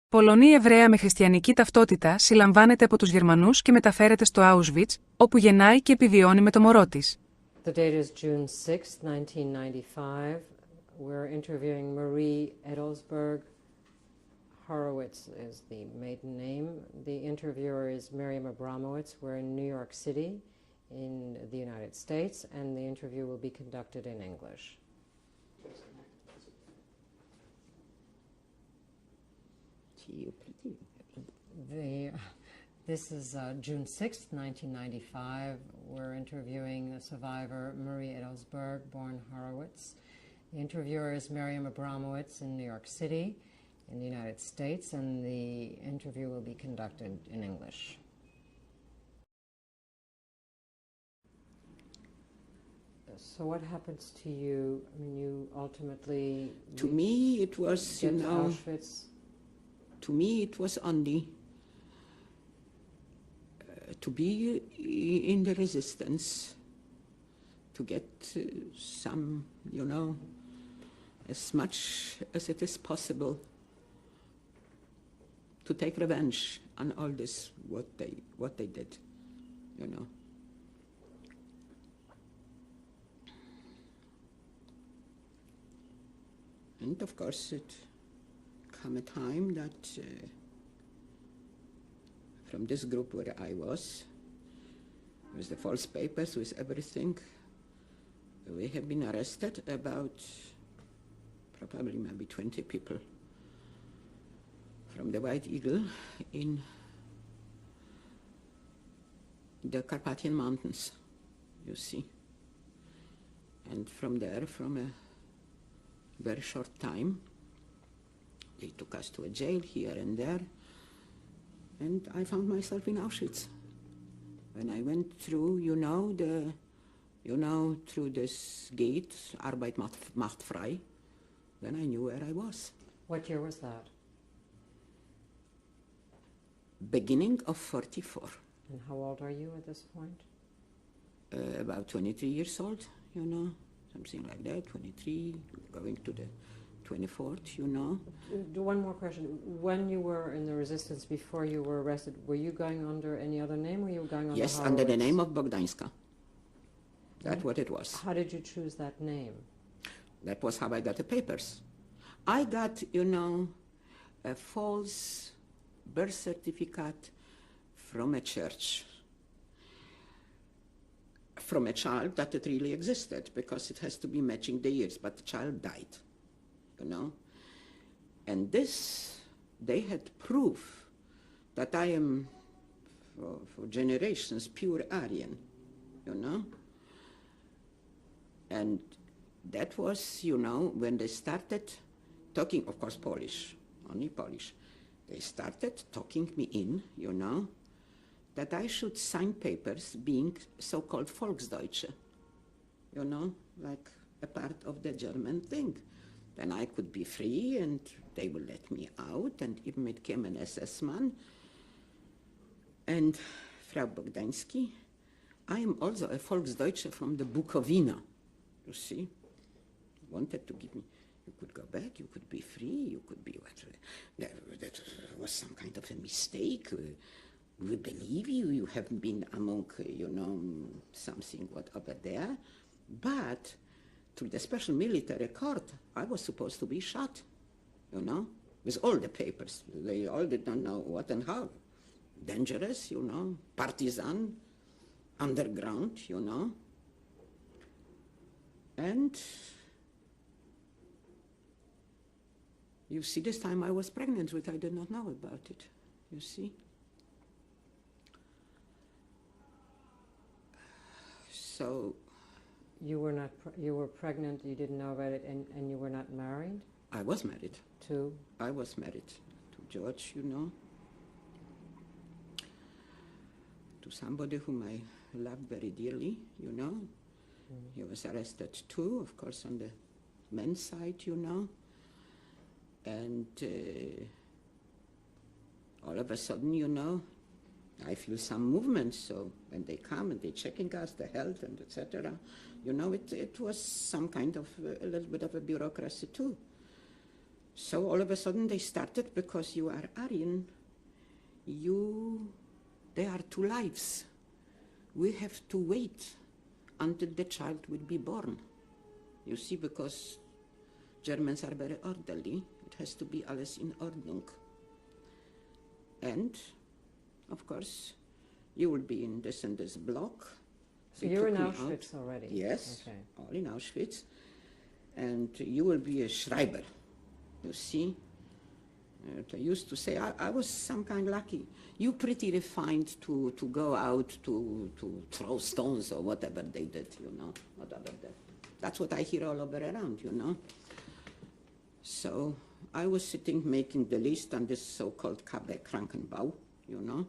Πολωνή Εβραία με χριστιανική ταυτότητα συλλαμβάνεται από τους Γερμανούς και μεταφέρεται στο Auschwitz, όπου γεννάει και επιβιώνει με το μωρό της. The date is June 6, 1995. We're interviewing Marie Edelsberg. Horowitz is the maiden name. The interviewer is Miriam Abramowitz. We're in New York City in the United States, and the interview will be conducted in English. This is June 6th, 1995. We're interviewing the survivor Marie Edelsberg, born Horowitz. The interviewer is Miriam Abramowitz in New York City in the United States, and the interview will be conducted in English. So what happens to you? I mean, you ultimately... To me, it was, you know... Auschwitz. To me, it was only to be in the resistance, to get some, you know, as much as it is possible, to take revenge on all this, what they did, you know. And of course, it come a time that from this group where I was, with the false papers, with everything, we have been arrested about probably maybe 20 people from the White Eagle in the Carpathian Mountains, you see. And from there, from a very short time, they took us to a jail here and there, and I found myself in Auschwitz. When I went through, through this gate, Arbeit macht frei, then I knew where I was. What year was that? Beginning of 44. And how old are you at this point? About 23 years old, something like that, 23, going to the 24th, One more question. When you were in the resistance, before you were arrested, were you going under any other name, or you were going under Yes, Horowitz? under the name of Bogdańska. That's what it was. How did you choose that name? That was how I got the papers. I got, a false birth certificate from a church, from a child that it really existed, because it has to be matching the years, but the child died. And this, they had proof that I am, for generations, pure Aryan, And that was, when they started talking, of course Polish, only Polish, they started talking me in, that I should sign papers being so-called Volksdeutsche, like a part of the German thing. Then I could be free and they will let me out, and even it came an SS man. And Frau Bogdański, I am also a Volksdeutsche from the Bukowina, you see. Wanted to give me, you could go back, you could be free, you could be what. That was some kind of a mistake. We believe you, you haven't been among, something what over there. But through the special military court, I was supposed to be shot, with all the papers. They all did not know what and how. Dangerous, partisan, underground, And you see, this time I was pregnant, which I did not know about it, you see. So you were pregnant, you didn't know about it, and you were not married? I was married. To? I was married to George, to somebody whom I loved very dearly, He was arrested too, of course, on the men's side, And all of a sudden, I feel some movement. So when they come and they're checking us, the health and etc., it was some kind of a little bit of a bureaucracy too. So all of a sudden they started, because you are Aryan, there are two lives. We have to wait until the child will be born. You see, because Germans are very orderly. It has to be alles in Ordnung. And, of course, you will be in this and this block. So you're in Auschwitz already? Yes, okay. All in Auschwitz. And you will be a Schreiber, you see. I used to say, I was some kind lucky. You pretty refined to go out to throw stones or whatever they did, you know, whatever that. That's what I hear all over around, you know. So I was sitting making the list on this so-called KB Krankenbau, you know.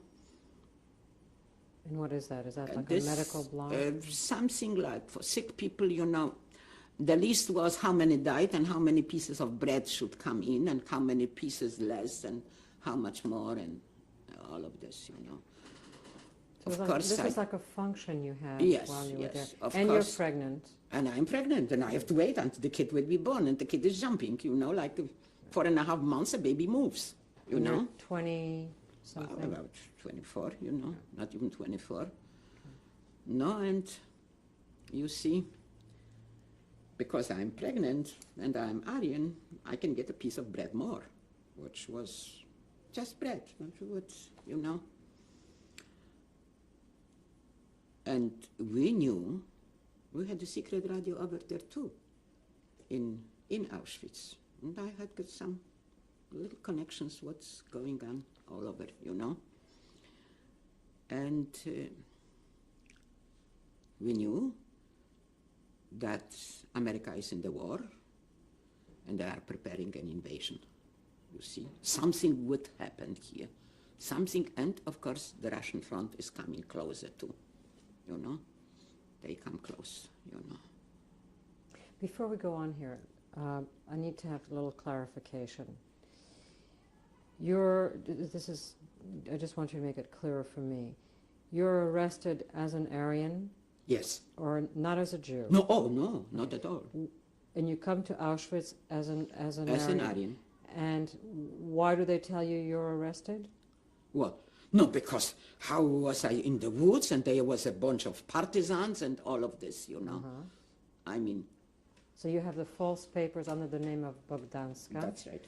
And what is that? Is that like a medical block? Something like for sick people, you know. The list was how many died and how many pieces of bread should come in and how many pieces less and how much more and all of this, you know. So this is like a function you had while you were there. Of and course. You're pregnant. And I'm pregnant and I have to wait until the kid will be born, and the kid is jumping, you know, like 4.5 months a baby moves, you know. 20-something? About 24, you know, not even 24. No, and you see, because I'm pregnant and I'm Aryan, I can get a piece of bread more, which was just bread, you know. And we knew, we had a secret radio over there too, in Auschwitz. And I had got some little connections, what's going on all over, you know. And we knew that America is in the war and they are preparing an invasion. You see, something would happen here. Something, and of course the Russian front is coming closer too, you know. They come close, you know. Before we go on here, I need to have a little clarification. I just want you to make it clearer for me. You're arrested as an Aryan? Yes. Or not as a Jew? No, oh no, not at all. And you come to Auschwitz as an Aryan. And why do they tell you you're arrested? Well, no, because how was I in the woods and there was a bunch of partisans and all of this, you know. I mean... So you have the false papers under the name of Bogdanska. That's right.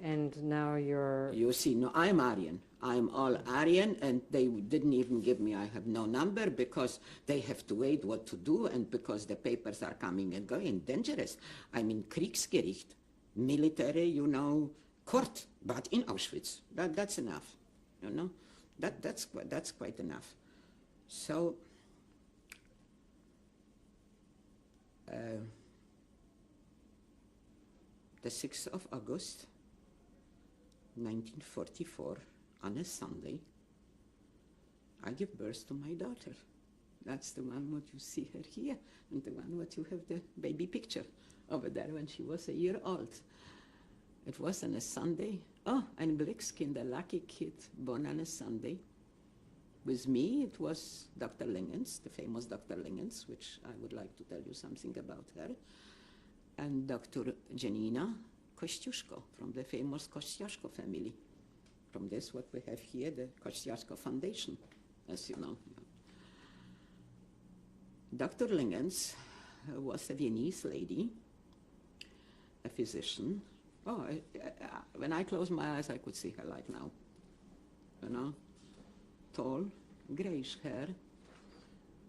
And now you're... You see, no, I'm Aryan. I'm all Aryan, and they didn't even give me, I have no number, because they have to wait what to do, and because the papers are coming and going, dangerous. I mean, Kriegsgericht, military, you know, court, but in Auschwitz. That's enough, you know. That's quite enough. So, the 6th of August, 1944, on a Sunday, I give birth to my daughter. That's the one what you see her here, and the one what you have the baby picture over there when she was a year old. It was on a Sunday. Oh, ein Glückskind, a lucky kid, born on a Sunday. With me, it was Dr. Lingens, the famous Dr. Lingens, which I would like to tell you something about her, and Dr. Janina Kościuszko from the famous Kościuszko family. From this, what we have here, the Kościuszko Foundation, as you know. Dr. Lingens was a Viennese lady, a physician. Oh, when I close my eyes, I could see her like now, you know. Tall, grayish hair,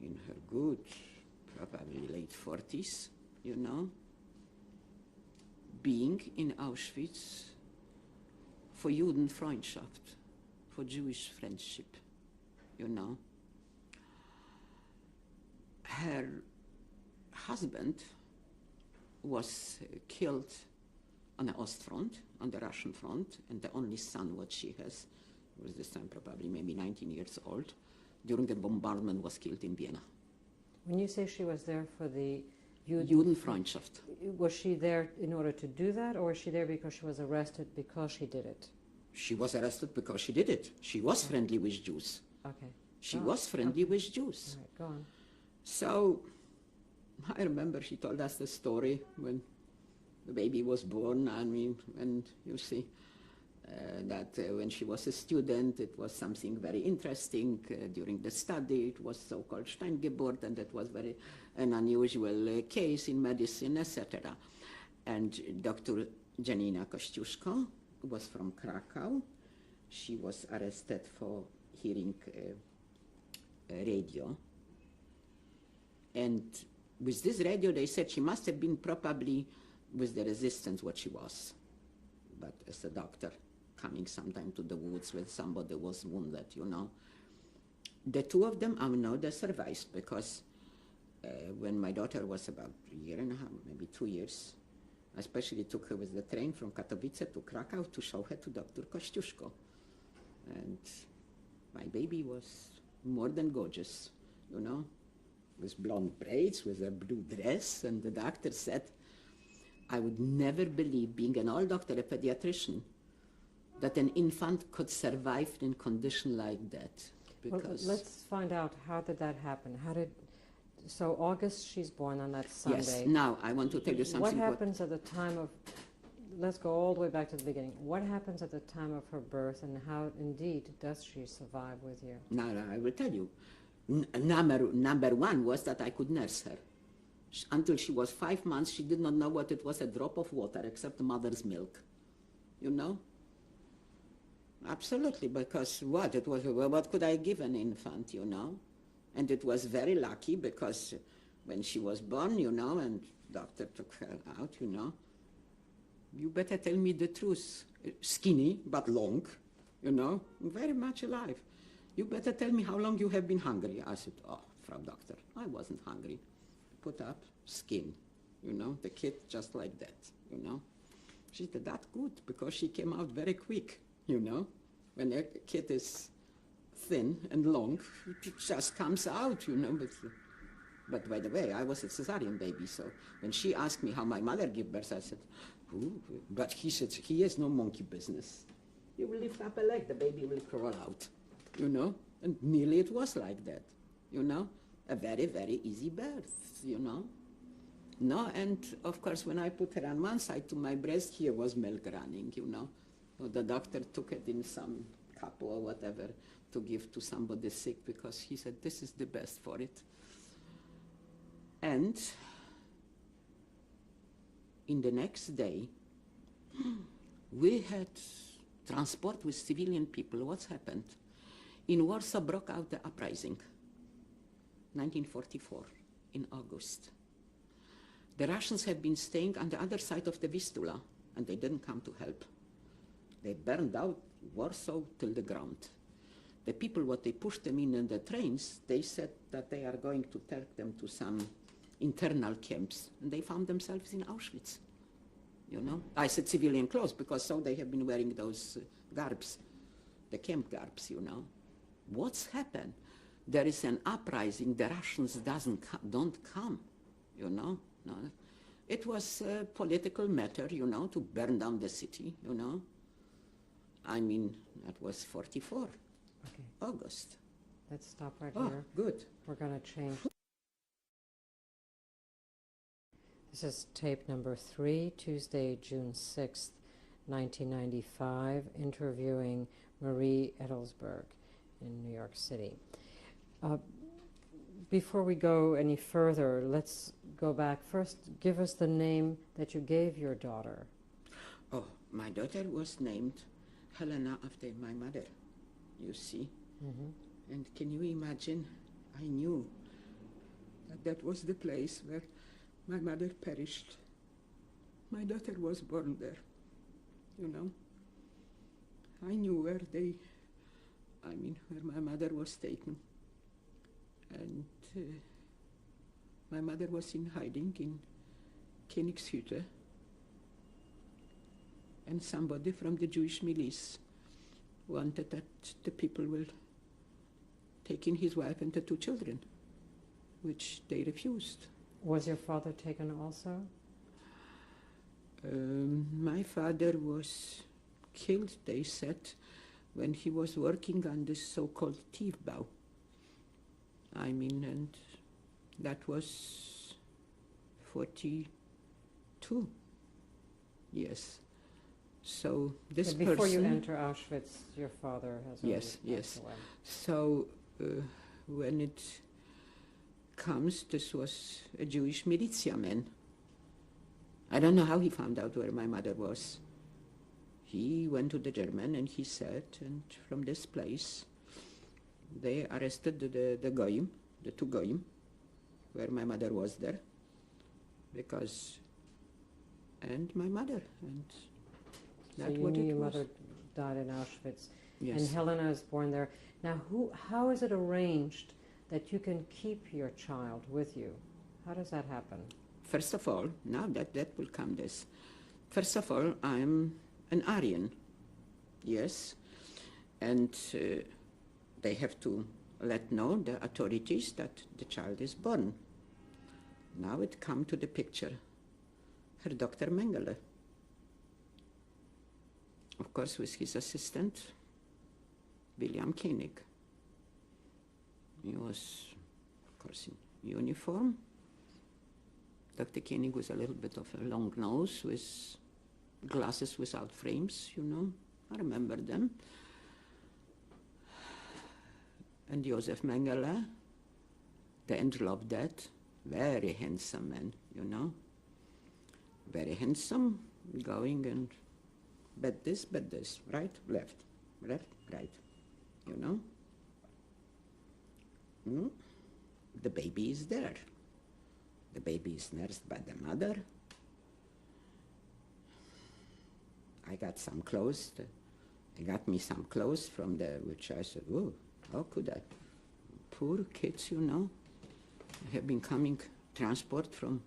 in her good, probably late 40s, you know. Being in Auschwitz for Judenfreundschaft, for Jewish friendship, you know. Her husband was killed on the Ostfront, on the Russian front, and the only son what she has was this time probably maybe 19 years old, during the bombardment was killed in Vienna. When you say she was there for the Judenfreundschaft. Was she there in order to do that, or was she there because she was arrested because she did it? She was arrested because she did it. She was friendly with Jews. Okay. She was friendly with Jews. All right, go on. So I remember she told us the story when the baby was born, I mean, and you see that when she was a student, it was something very interesting during the study. It was so-called Steingeburt, and that was very an unusual case in medicine, etc. And Dr. Janina Kościuszko was from Krakow. She was arrested for hearing radio. And with this radio, they said she must have been probably with the resistance what she was. But as a doctor, coming sometime to the woods when somebody was wounded, you know. The two of them, I know they survived because when my daughter was about a year and a half, maybe 2 years, I especially took her with the train from Katowice to Krakow to show her to Dr. Kościuszko. And my baby was more than gorgeous, you know, with blonde braids, with a blue dress, and the doctor said, I would never believe, being an old doctor, a pediatrician, that an infant could survive in condition like that. Because well, let's find out, how did that happen? So August, she's born on that Sunday. Yes, now I want to tell you something. What happens at the time of, let's go all the way back to the beginning. What happens at the time of her birth, and how indeed does she survive with you? Now I will tell you. Number one was that I could nurse her. Until she was 5 months, she did not know what it was, a drop of water, except mother's milk. You know? Absolutely, because what? It was, what could I give an infant, you know? And it was very lucky because when she was born, you know, and doctor took her out, you know, you better tell me the truth. Skinny, but long, you know, very much alive. You better tell me how long you have been hungry. I said, oh, Frau Doctor, I wasn't hungry. Put up skin, you know, the kid just like that, you know. She said, that's good, because she came out very quick, you know. When a kid is thin and long, it just comes out, you know. But by the way, I was a cesarean baby, so when she asked me how my mother gave birth, I said, ooh, but he said, he has no monkey business. You will lift up a leg, the baby will crawl out, you know. And nearly it was like that, you know. A very, very easy birth, you know. No, and of course, when I put her on one side to my breast, here was milk running, you know. So the doctor took it in some cup or whatever to give to somebody sick, because he said, this is the best for it. And in the next day, we had transport with civilian people. What's happened? In Warsaw broke out the uprising, 1944, in August. The Russians had been staying on the other side of the Vistula, and they didn't come to help. They burned out Warsaw till the ground. The people, what they pushed them in the trains, they said that they are going to take them to some internal camps, and they found themselves in Auschwitz, you know. I said civilian clothes, because so they have been wearing those garbs, the camp garbs, you know. What's happened? There is an uprising, the Russians don't come, you know. No. It was a political matter, you know, to burn down the city, you know. I mean, that was 44, okay. August. Let's stop right here. Oh, good. We're going to change. This is tape number 3, Tuesday, June 6th, 1995, interviewing Marie Edelsberg in New York City. Before we go any further, let's go back. First, give us the name that you gave your daughter. Oh, my daughter was named Helena after my mother, you see. Mm-hmm. And can you imagine, I knew that that was the place where my mother perished. My daughter was born there, you know. I knew where my mother was taken. And my mother was in hiding in Königshütte. And somebody from the Jewish milice wanted that the people will take in his wife and the 2 children, which they refused. Was your father taken also? My father was killed, they said, when he was working on this so-called Tiefbau. I mean, and that was 42. Yes. So this Before person... you enter Auschwitz, your father has already Yes, yes. passed away. So when it comes, this was a Jewish militia man. I don't know how he found out where my mother was. He went to the German and he said, and from this place, they arrested the goyim, the two goyim, where my mother was there, because, and my mother, and that's so what you it knew your was. mother died in Auschwitz, Yes. and Helena was born there. Now, how is it arranged that you can keep your child with you? How does that happen? First of all, now that will come this. First of all, I'm an Aryan, yes, and they have to let know the authorities that the child is born. Now it come to the picture, her Dr. Mengele, of course with his assistant, William Koenig. He was, of course, in uniform. Dr. Koenig was a little bit of a long nose with glasses without frames, you know. I remember them. And Josef Mengele, the angel of death, very handsome man, you know. Very handsome, going and bet this, right, left, right, you know. The baby is there. The baby is nursed by the mother. I got some clothes. They got me some clothes from which I said, oh, how could I? Poor kids, you know. I have been coming transport from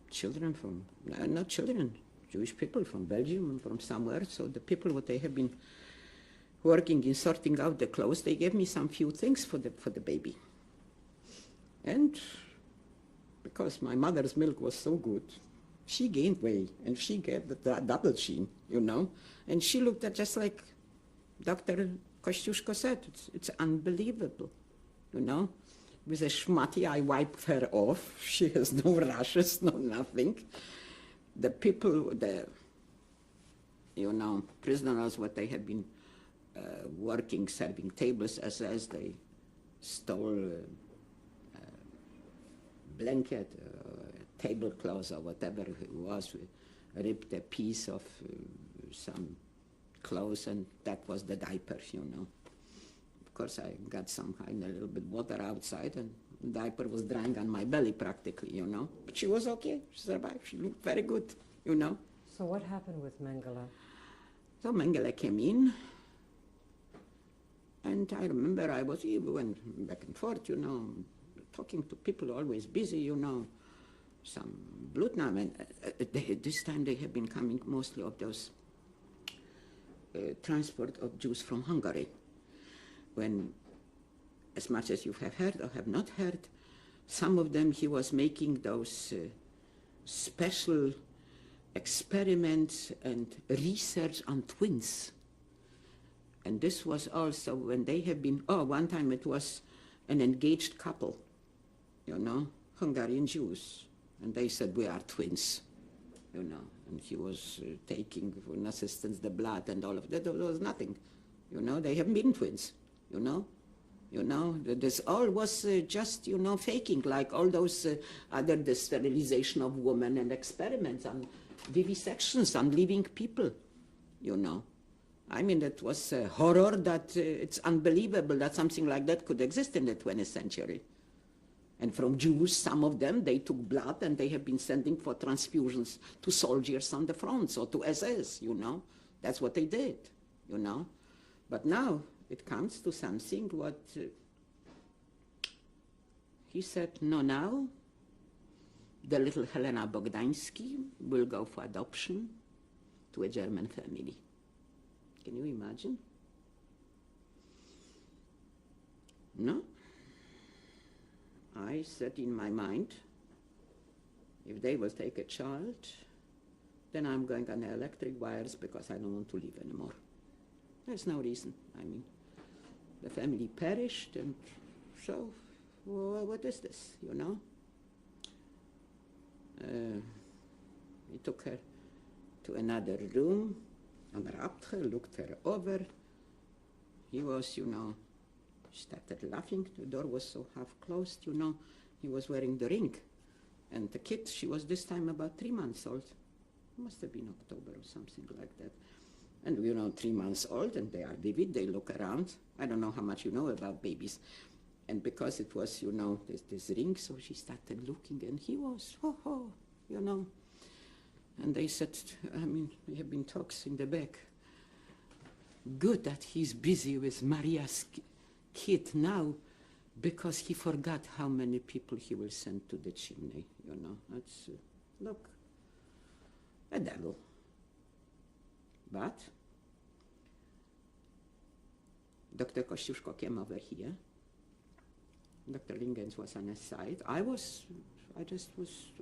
children from, not children, Jewish people from Belgium and from somewhere. So the people what they have been working in sorting out the clothes, they gave me some few things for the baby. And because my mother's milk was so good, she gained weight, and she gave the double chin, you know. And she looked at just like Dr. Kościuszko said. It's unbelievable, you know. With a schmatty, I wiped her off. She has no rashes, no nothing. The people, you know, prisoners, what they have been working, serving tables as they stole blanket, tablecloth or whatever it was, we ripped a piece of some clothes, and that was the diaper, you know. Of course, I got some kind of a little bit water outside, and the diaper was drying on my belly practically, you know. But she was okay, she survived, she looked very good, you know. So what happened with Mengele? So Mengele came in, and I remember we went back and forth, you know, talking to people, always busy, you know. Some Blutnahme, and this time they have been coming mostly of those transport of Jews from Hungary. When, as much as you have heard or have not heard, some of them he was making those special experiments and research on twins. And this was also when they have been, one time it was an engaged couple, you know, Hungarian Jews. And they said, we are twins, you know. And he was taking for an assistance the blood and all of that. There was nothing, you know. They haven't been twins, you know. You know, this all was just, you know, faking, like all those the sterilization of women and experiments on vivisections on living people, you know. I mean, it was a horror that it's unbelievable that something like that could exist in the 20th century. And from Jews, some of them, they took blood and they have been sending for transfusions to soldiers on the fronts or to SS, you know. That's what they did, you know. But now it comes to something what he said, no, now the little Helena Bogdański will go for adoption to a German family. Can you imagine? No? I said in my mind, if they will take a child, then I'm going on the electric wires because I don't want to live anymore. There's no reason. I mean, the family perished, and so what is this, you know? He took her to another room, unwrapped her, looked her over. He was, started laughing. The door was so half closed, He was wearing the ring. And the kid, she was this time about 3 months old. Must have been October or something like that. And 3 months old, and they are vivid, they look around. I don't know how much you know about babies. And because it was, this ring, so she started looking, and he was, And they said, we have been talks in the back. Good that he's busy with Maria's kid now, because he forgot how many people he will send to the chimney, That's, look, a devil. But Dr. Kościuszko came over here. Dr. Lingens was on his side. I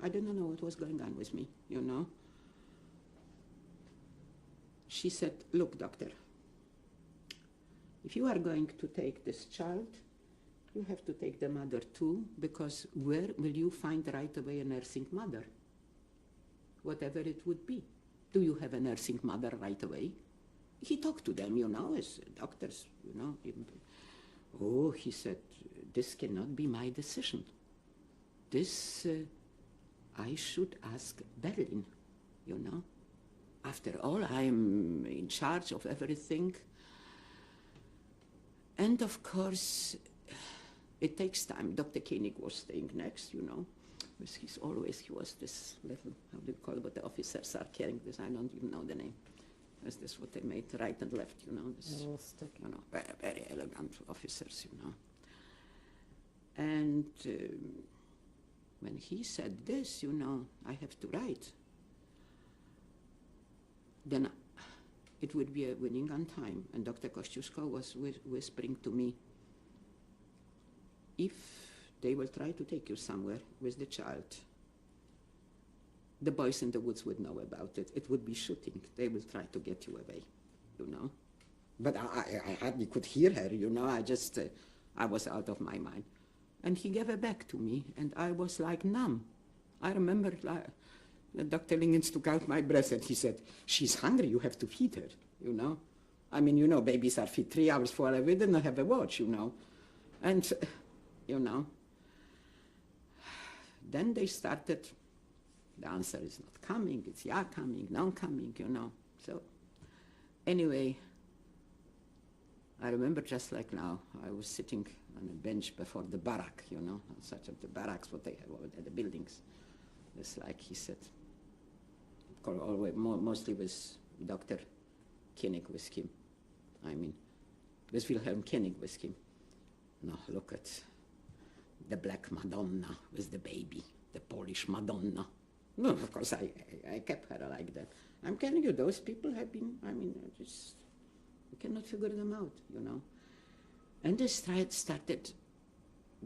didn't know what was going on with me, She said, look, doctor, if you are going to take this child, you have to take the mother too, because where will you find right away a nursing mother? Whatever it would be. Do you have a nursing mother right away? He talked to them, as doctors, Oh, he said, this cannot be my decision. This, I should ask Berlin, After all, I'm in charge of everything. And of course, it takes time. Dr. Koenig was staying next, He was this little, how do you call it, what the officers are carrying this? I don't even know the name. Is this what they made, right and left, This, very, very elegant officers, And when he said this, I have to write, then it would be a winning on time. And Dr. Kościuszko was whispering to me, if they will try to take you somewhere with the child, the boys in the woods would know about it. It would be shooting. They will try to get you away, But I hardly could hear her, I was out of my mind. And he gave her back to me, and I was like numb. I remember Dr. Lingens took out my breast, and he said, she's hungry, you have to feed her, babies are fed 3 hours, 4 hours, we didn't have a watch, And, then they started, the answer is not coming, it's yeah coming, no coming, So, anyway, I remember just like now, I was sitting on a bench before the barrack, such of the barracks, what they have over there, the buildings. It's like he said, mostly with Dr. Koenig with him. With Wilhelm Koenig with him. No, look at the black Madonna with the baby, the Polish Madonna. No, of course, I kept her like that. I'm telling you, those people have been, you cannot figure them out, And they started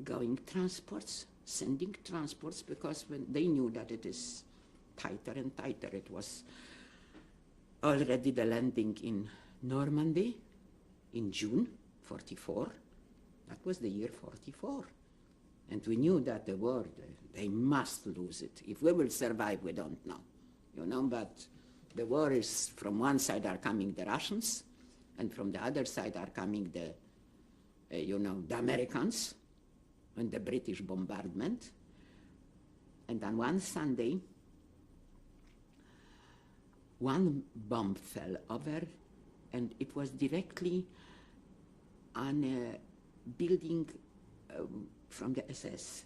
going transports, sending transports, because when they knew that it is tighter and tighter, it was already the landing in Normandy in June 44. That was the year 44. And we knew that the war, they must lose it. If we will survive, we don't know. But the war is, from one side are coming the Russians, and from the other side are coming the Americans, and the British bombardment. And on one Sunday, one bomb fell over, and it was directly on a building from the SS.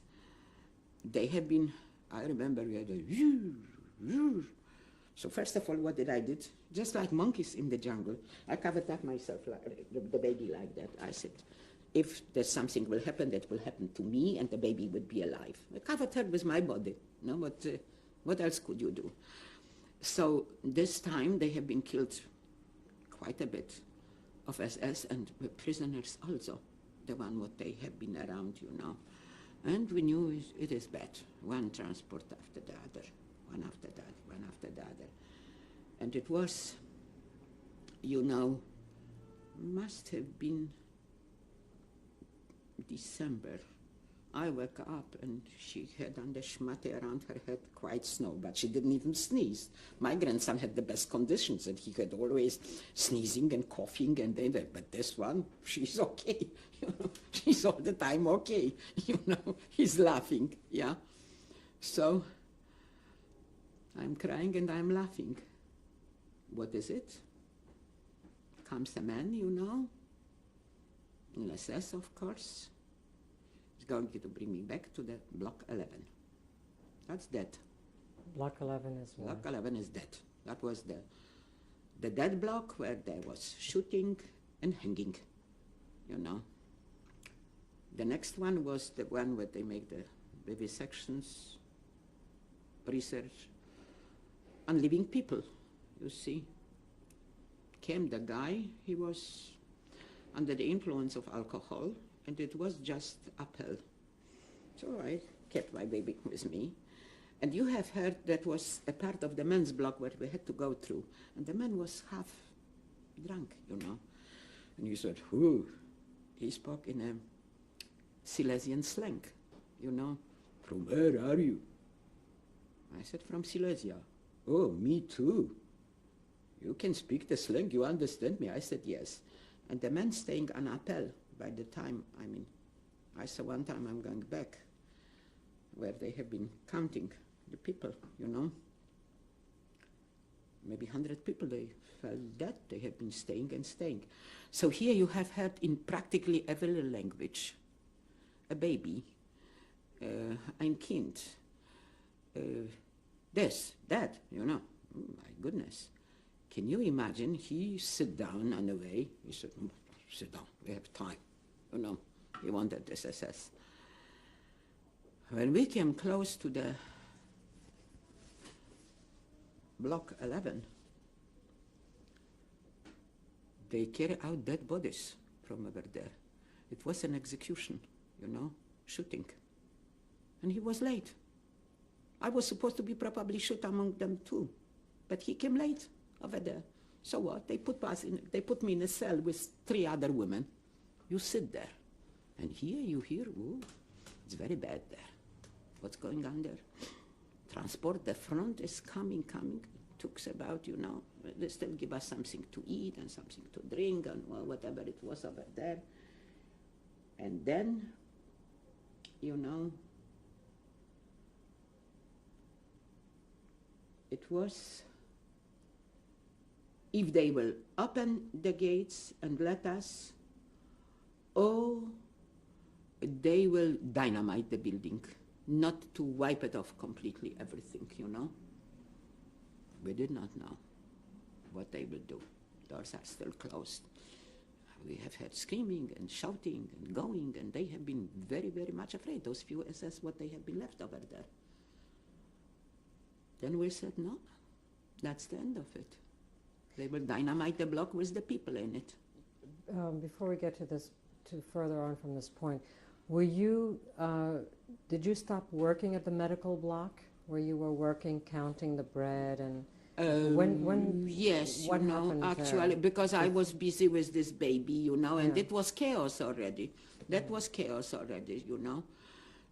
They have been, I remember we had a So first of all, what did I do? Just like monkeys in the jungle, I covered up myself, like the baby like that. I said, if there's something will happen, that will happen to me, and the baby would be alive. I covered her with my body. No, but what else could you do? So this time they have been killed quite a bit of SS and prisoners also, the one what they have been around, And we knew it is bad. One transport after the other, one after that, one after the other. And it was, must have been December I woke up and she had on the schmatte around her head quite snow, but she didn't even sneeze. My grandson had the best conditions, and he had always sneezing and coughing, and but this one, she's okay. She's all the time okay. He's laughing, yeah. So I'm crying and I'm laughing. What is it? Comes a man, in SS, of course. He's going to bring me back to the Block 11. That's dead. Block 11 is what? Block 11 is dead. That was the dead block where there was shooting and hanging, The next one was the one where they make the vivisections, research on living people, you see. Came the guy, he was under the influence of alcohol, and it was just uphill. So I kept my baby with me. And you have heard that was a part of the men's block where we had to go through. And the man was half drunk, And he said, whoo. He spoke in a Silesian slang, From where are you? I said, from Silesia. Oh, me too. You can speak the slang, you understand me? I said, yes. And the man staying on Appel by the time, I saw one time I'm going back where they have been counting the people, Maybe 100 people, they felt dead. They have been staying and staying. So here you have heard in practically every language, a baby, ein Kind, this, that, Oh, my goodness. Can you imagine? He sit down on the way. He said, sit down, we have time. He wanted this SS. When we came close to the Block 11, they carry out dead bodies from over there. It was an execution, shooting. And he was late. I was supposed to be probably shot among them too, but he came late over there. So what? They put me in a cell with 3 other women. You sit there, and here you hear, ooh, it's very bad there. What's going on there? Transport, the front is coming. It took about, they still give us something to eat and something to drink and whatever it was over there. And then, it was, if they will open the gates and let us, or they will dynamite the building, not to wipe it off completely, everything, We did not know what they will do. Doors are still closed. We have had screaming and shouting and going, and they have been very, very much afraid. Those few SS, what they have been left over there. Then we said, no, that's the end of it. They will dynamite the block with the people in it. Before we get to this, to further on from this point, were you, did you stop working at the medical block where you were working, counting the bread and when yes, what happened actually, there? because I was busy with this baby, and it was chaos already. That was chaos already,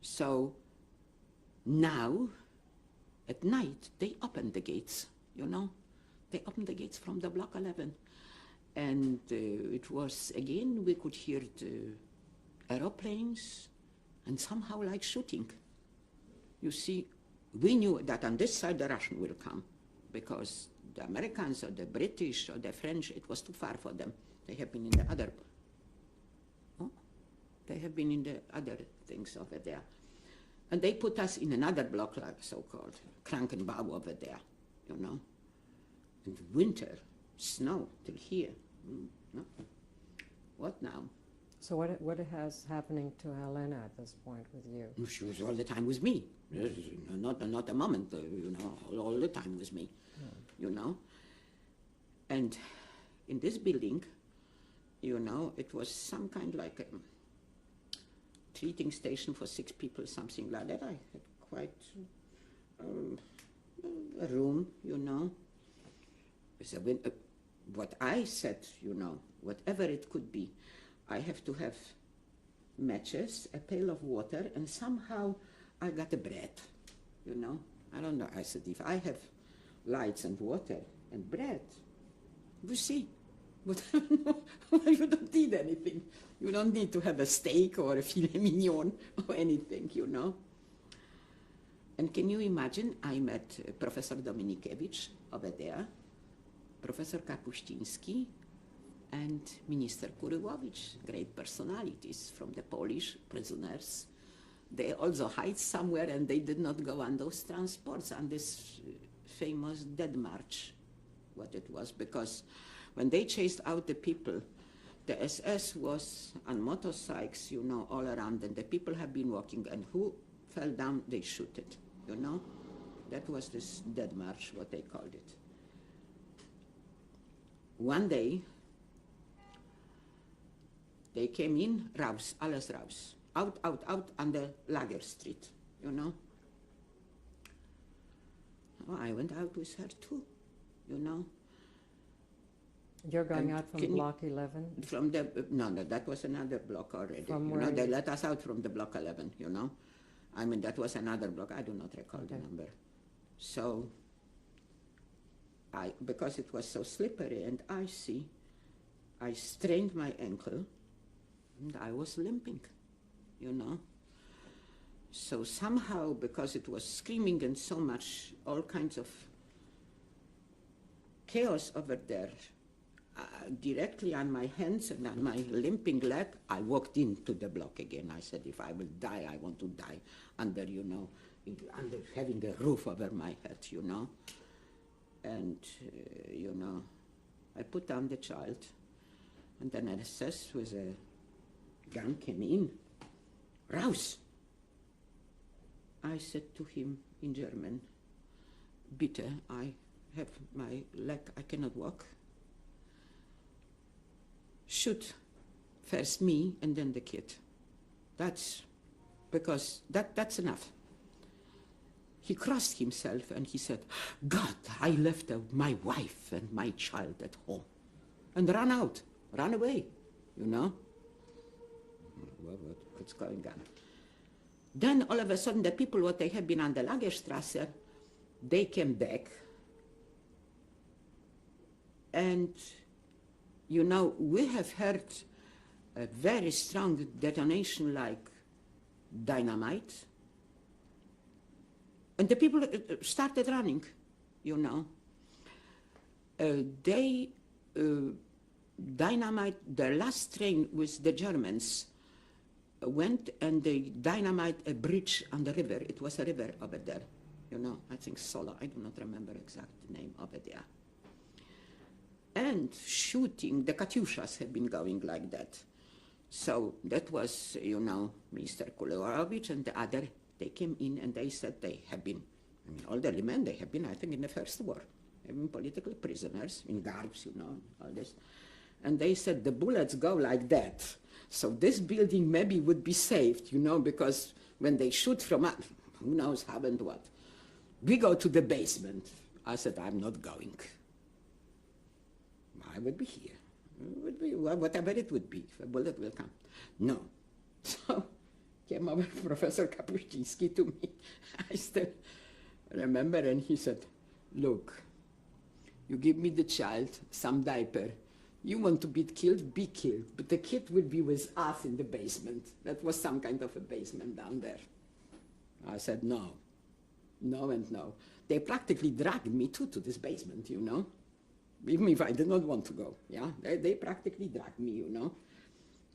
So now, at night, they open the gates, They opened the gates from the Block 11. And it was, again, we could hear the aeroplanes and somehow like shooting. You see, we knew that on this side the Russian will come because the Americans or the British or the French, it was too far for them. They have been in the other, they have been in the other things over there. And they put us in another block, like so-called Krankenbau over there, And winter, snow till here. No. What now? So what has happening to Helena at this point with you? She was all the time with me. Not a moment, all the time with me, And in this building, it was some kind like a treating station for 6 people, something like that. I had quite a room, So what I said, whatever it could be, I have to have matches, a pail of water, and somehow I got a bread, you know. I don't know. I said, if I have lights and water and bread, you see, but you don't need anything. You don't need to have a steak or a filet mignon or anything, you know. And can you imagine, I met Professor Dominikiewicz over there, Professor Kapuściński, and Minister Kurylowicz, great personalities from the Polish prisoners. They also hide somewhere, and they did not go on those transports, on this famous Dead March, what it was, because when they chased out the people, the SS was on motorcycles, you know, all around, and the people have been walking, and who fell down, they shoot it, you know? That was this Dead March, what they called it. One day, they came in, raus, alles raus, out on the Lager Street, you know. Oh, I went out with her too, you know. You're going out from Block 11? From the, no, that was another block already. From you where know, they let us out from the Block 11, you know. I mean, that was another block, I do not recall the number. So, because it was so slippery and icy, I strained my ankle, and I was limping, you know. So somehow, because it was screaming and so much, all kinds of chaos over there, directly on my hands and on my limping leg, I walked into the block again. I said, if I will die, I want to die under, you know, under having a roof over my head, you know. And, you know, I put down the child, and then an SS with a gun came in. Raus! I said to him in German, bitte, I have my leg, I cannot walk. Shoot first me and then the kid. That's because that's enough. He crossed himself and he said, God, I left my wife and my child at home. And ran out, ran away, you know. What's going on? Then all of a sudden the people, what they had been on the Lagerstrasse, they came back. And, you know, we have heard a very strong detonation like dynamite. And the people started running, you know. Dynamite, the last train with the Germans went and they dynamite a bridge on the river. It was a river over there, you know, I think Sola, I do not remember exact name over there. And shooting, the Katyushas had been going like that. So that was, you know, Mr. Kurylowicz and the other, they came in and they said they have been, I mean, all the men, they have been, I think, in the First War. They've been political prisoners, in guards, you know, all this. And they said the bullets go like that. So this building maybe would be saved, you know, because when they shoot from up, who knows how and what. We go to the basement. I said, I'm not going. I would be here. It would be whatever it would be, if a bullet will come. No. So came over Professor Kapuściński to me. I still remember, and he said, look, you give me the child, some diaper. You want to be killed, but the kid will be with us in the basement. That was some kind of a basement down there. I said, no, no and no. They practically dragged me too to this basement, you know, even if I did not want to go, yeah. They practically dragged me, you know.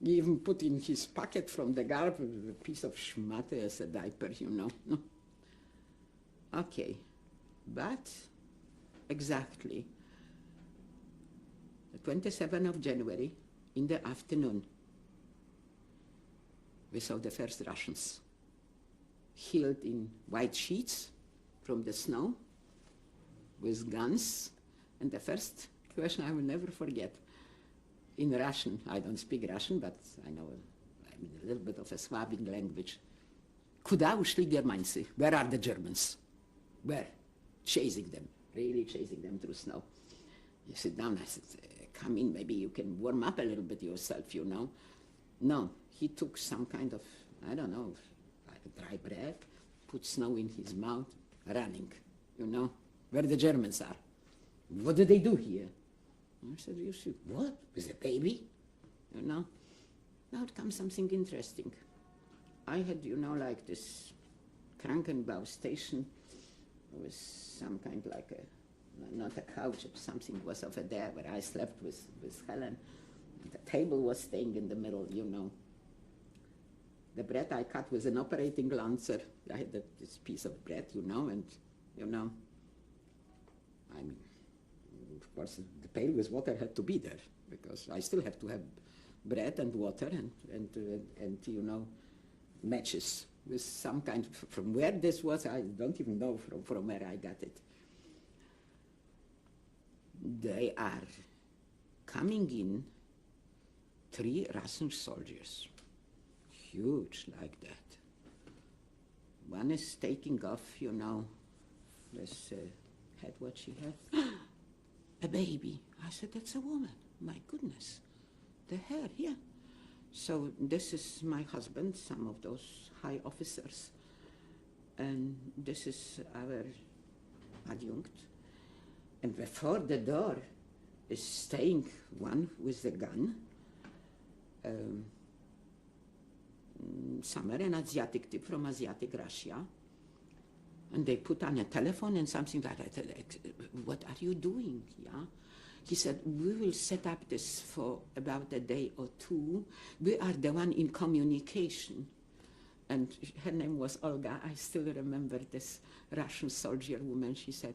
He even put in his pocket from the guard a piece of schmatte as a diaper, you know. No. Okay, but exactly. 27th of January, in the afternoon, we saw the first Russians, healed in white sheets from the snow, with guns. And the first question I will never forget, in Russian, I don't speak Russian, but I know a little bit of a Slavic language. Куда ушли германцы? Where are the Germans? Where? Chasing them, really chasing them through snow. You sit down, I said, come in, maybe you can warm up a little bit yourself, you know. No, he took some kind of, I don't know, dry bread, put snow in his mouth, running, where the Germans are. What do they do here? I said, you see, what? With a baby? Now it comes something interesting. I had, like this Krankenbau station with some kind like not a couch, but something was over there where I slept with Helena. The table was staying in the middle, The bread I cut with an operating lancer. I had this piece of bread, and, I mean, of course, the pail with water had to be there because I still have to have bread and water and matches with some kind of, from where this was, I don't even know from where I got it. They are coming in 3 Russian soldiers, huge like that. One is taking off, this had what she had. A baby. I said, that's a woman. My goodness. The hair, yeah. So this is my husband, some of those high officers. And this is our adjunct. And before the door is staying one with the gun. Somewhere an Asiatic tip from Asiatic Russia. And they put on a telephone and something like that. What are you doing? Yeah. He said, we will set up this for about a day or 2. We are the one in communication. And her name was Olga. I still remember this Russian soldier woman. She said,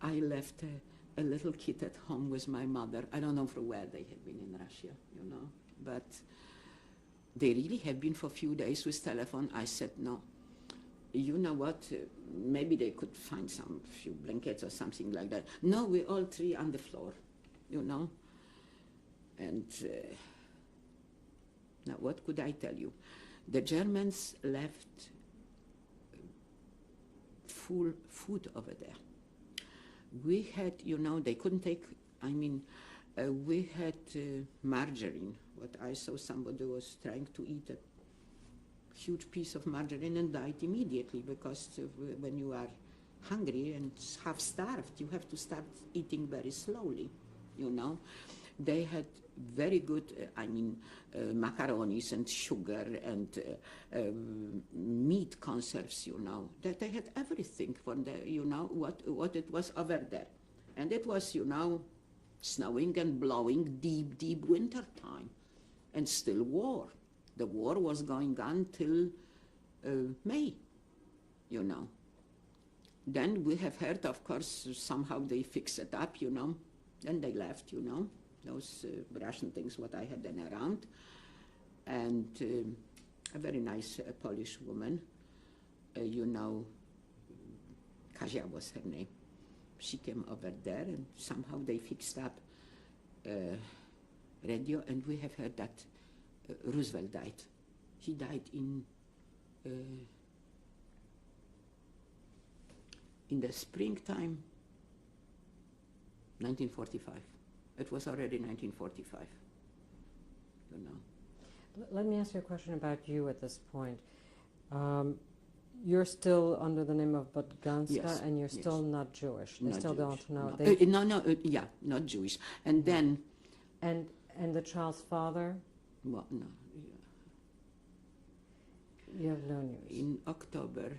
I left a little kid at home with my mother. I don't know from where they had been in Russia, but they really have been for a few days with telephone. I said, no. You know what, maybe they could find some few blankets or something like that. No, we're all 3 on the floor, And now what could I tell you? The Germans left full food over there. We had, they couldn't take, we had margarine. What I saw somebody was trying to eat a huge piece of margarine and died immediately because when you are hungry and half starved, you have to start eating very slowly, They had very good, macaronis and sugar and meat conserves, That they had everything from the, what it was over there. And it was, snowing and blowing deep, deep winter time and still war. The war was going on till May, Then we have heard, of course, somehow they fixed it up, Then they left, those Russian things what I had then around. And a very nice Polish woman, Kasia was her name. She came over there and somehow they fixed up radio, and we have heard that Roosevelt died. He died in the springtime, 1945. It was already 1945, Let me ask you a question about you at this point. You're still under the name of Bodganska, yes, and you're still not Jewish. They not still Jewish. don't know. Yeah, not Jewish. And then... And the child's father? Well, no. You have no news. In October,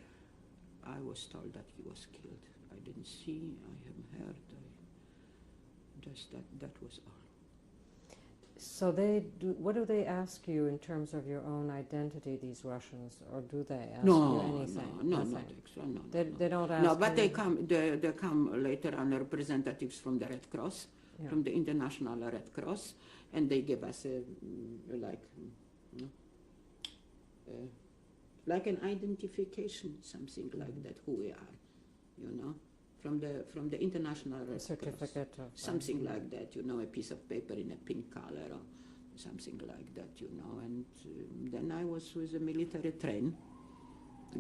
I was told that he was killed. I didn't see, I haven't heard. Just that was all. So what do they ask you in terms of your own identity, these Russians, or do they ask you anything? No, Nothing. no. They don't ask. No, but they come later on, representatives from the Red Cross, from the International Red Cross, and they give us like an identification, something like that, who we are, from the International Red certificate Cross. Something like that, a piece of paper in a pink color or something like that, And then I was with a military train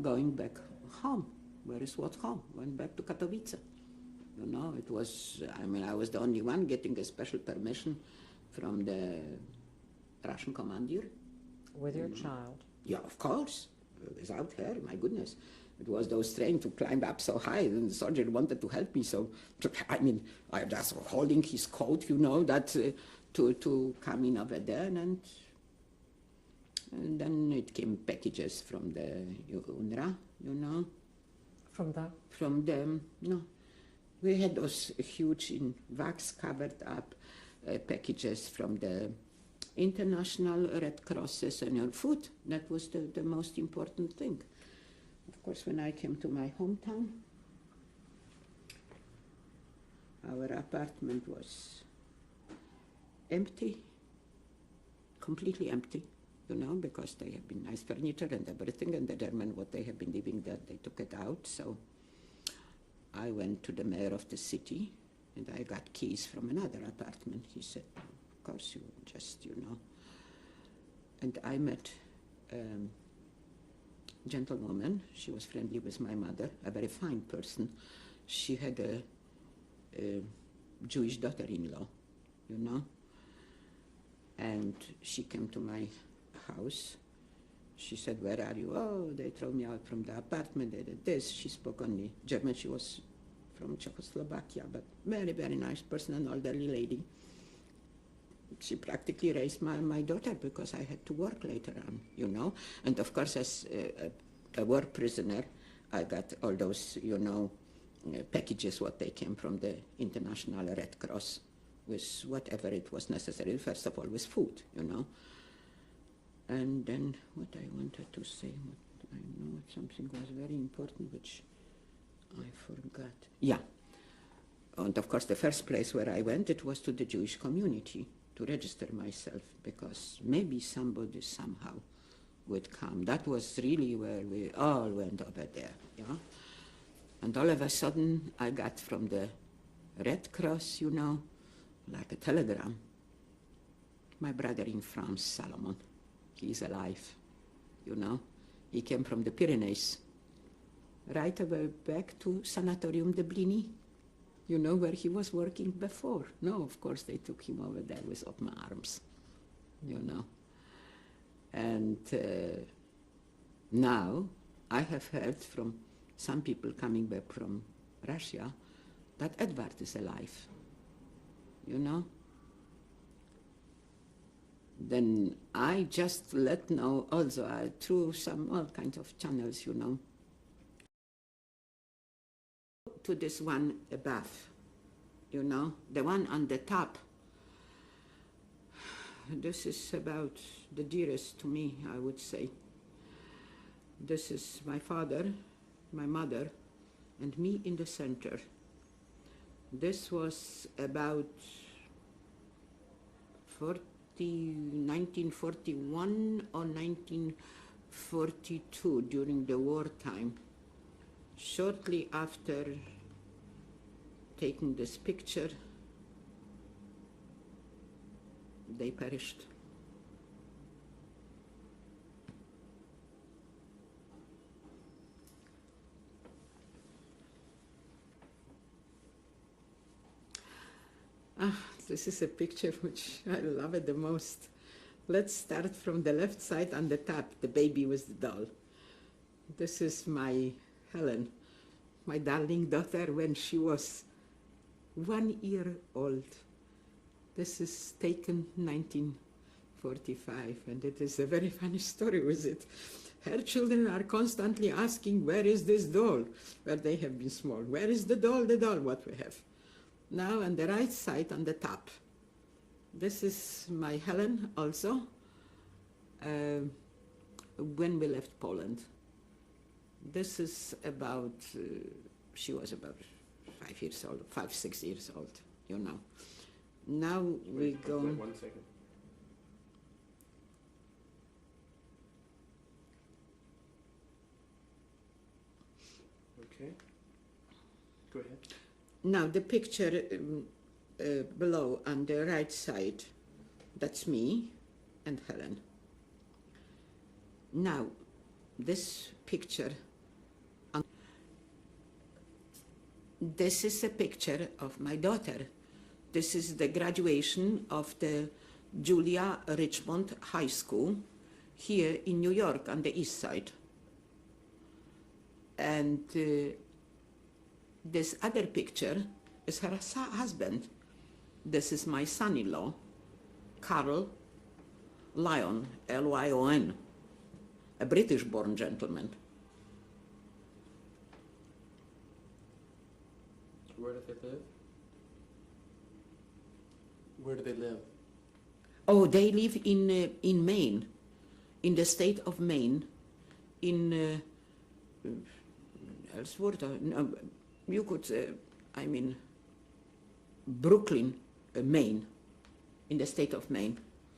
going back home. Where is what home? Went back to Katowice. It was, I was the only one getting a special permission from the Russian commander. With your child. Yeah, of course. Without her, my goodness. It was those trains to climb up so high, and the soldier wanted to help me. So, I mean, I was holding his coat, you know, that to come in over there, and then it came packages from the UNRWA, you know. From the, no. We had those huge, in wax covered up packages from the international Red Crosses and your food. That was the most important thing. Of course, when I came to my hometown, our apartment was empty, completely empty, you know, because they have been nice furniture and everything, and the German, what they have been living there, they took it out. So I went to the mayor of the city, and I got keys from another apartment. He said, of course, you just, you know. And I met a gentlewoman. She was friendly with my mother, a very fine person. She had a Jewish daughter-in-law, you know. And she came to my house. She said, where are you? Oh, they threw me out from the apartment. They did this. She spoke only German. She was from Czechoslovakia, but very, very nice person, an elderly lady. She practically raised my daughter because I had to work later on, you know. And of course, as a war prisoner, I got all those, you know, packages, what they came from the International Red Cross, with whatever it was necessary, first of all, with food, you know. And then what I wanted to say, I know something was very important, which I forgot. Yeah. And of course, the first place where I went, it was to the Jewish community to register myself, because maybe somebody somehow would come. That was really where we all went over there, yeah. And all of a sudden, I got from the Red Cross, you know, like a telegram. My brother in France, Salomon, he's alive, you know. He came from the Pyrenees, right away back to Sanatorium de Bligny, you know, where he was working before. No, of course, they took him over there with open arms, you know. And now I have heard from some people coming back from Russia that Edward is alive, you know. Then I just let know also through some all kinds of channels, you know. To this one above, you know, the one on the top. This is about the dearest to me, I would say. This is my father, my mother, and me in the center. This was about 1941 or 1942, during the wartime. Shortly after taking this picture, they perished. This is a picture which I love it the most. Let's start from the left side on the top, the baby with the doll. This is my Helen, my darling daughter, when she was 1 year old. This is taken 1945, and it is a very funny story with it. Her children are constantly asking, where is this doll? Where they have been small. Where is the doll, what we have? Now on the right side, on the top, this is my Helen also, when we left Poland. This is about, she was about 5 years old, 5, 6 years old, you know. Now we go. Wait 1 second. Okay. Go ahead. Now the picture below on the right side, that's me and Helen. Now this picture, this is a picture of my daughter. This is the graduation of the Julia Richmond High School here in New York on the east side. And this other picture is her husband. This is my son-in-law, Carl Lyon, Lyon, a British-born gentleman. Where do they live? Where do they live? Oh, they live in Maine, in the state of Maine, in Ellsworth. No, you could say, I mean, Brooklyn, Maine, in the state of Maine.